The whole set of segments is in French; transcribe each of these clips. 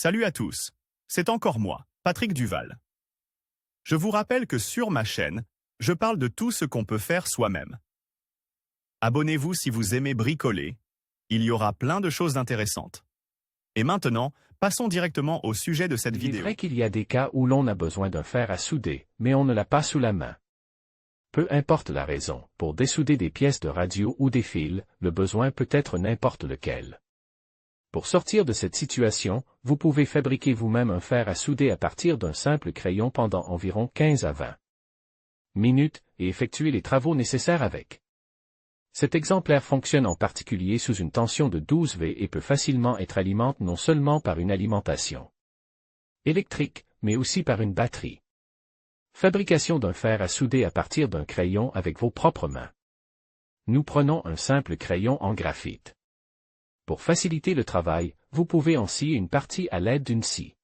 Salut à tous, c'est encore moi, Patrick Duval. Je vous rappelle que sur ma chaîne, je parle de tout ce qu'on peut faire soi-même. Abonnez-vous si vous aimez bricoler, il y aura plein de choses intéressantes. Et maintenant, passons directement au sujet de cette vidéo. Il est vrai qu'il y a des cas où l'on a besoin d'un fer à souder, mais on ne l'a pas sous la main. Peu importe la raison, pour dessouder des pièces de radio ou des fils, le besoin peut être n'importe lequel. Pour sortir de cette situation, vous pouvez fabriquer vous-même un fer à souder à partir d'un simple crayon pendant environ 15 à 20 minutes et effectuer les travaux nécessaires avec. Cet exemplaire fonctionne en particulier sous une tension de 12 V et peut facilement être alimenté non seulement par une alimentation électrique, mais aussi par une batterie. Fabrication d'un fer à souder à partir d'un crayon avec vos propres mains. Nous prenons un simple crayon en graphite. Pour faciliter le travail, vous pouvez en scier une partie à l'aide d'une scie.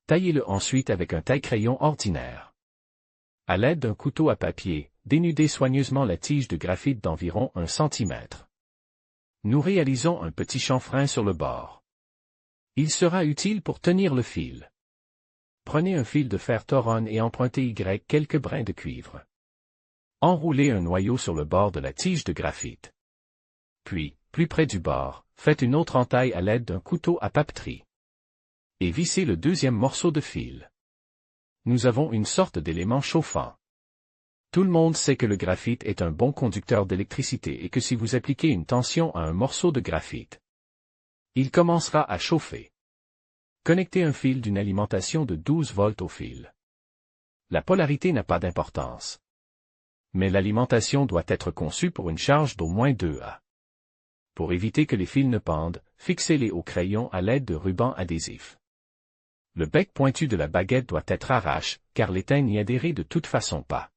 Taillez-le ensuite avec un taille-crayon ordinaire. À l'aide d'un couteau à papier, dénudez soigneusement la tige de graphite d'environ 1 cm. Nous réalisons un petit chanfrein sur le bord. Il sera utile pour tenir le fil. Prenez un fil de fer Toron et empruntez quelques brins de cuivre. Enroulez un noyau sur le bord de la tige de graphite. Puis, plus près du bord, faites une autre entaille à l'aide d'un couteau à papeterie. Et vissez le deuxième morceau de fil. Nous avons une sorte d'élément chauffant. Tout le monde sait que le graphite est un bon conducteur d'électricité et que si vous appliquez une tension à un morceau de graphite, il commencera à chauffer. Connectez un fil d'une alimentation de 12 volts au fil. La polarité n'a pas d'importance. Mais l'alimentation doit être conçue pour une charge d'au moins 2 A. Pour éviter que les fils ne pendent, fixez-les au crayon à l'aide de rubans adhésifs. Le bec pointu de la baguette doit être arraché, car l'étain n'y adhérait de toute façon pas.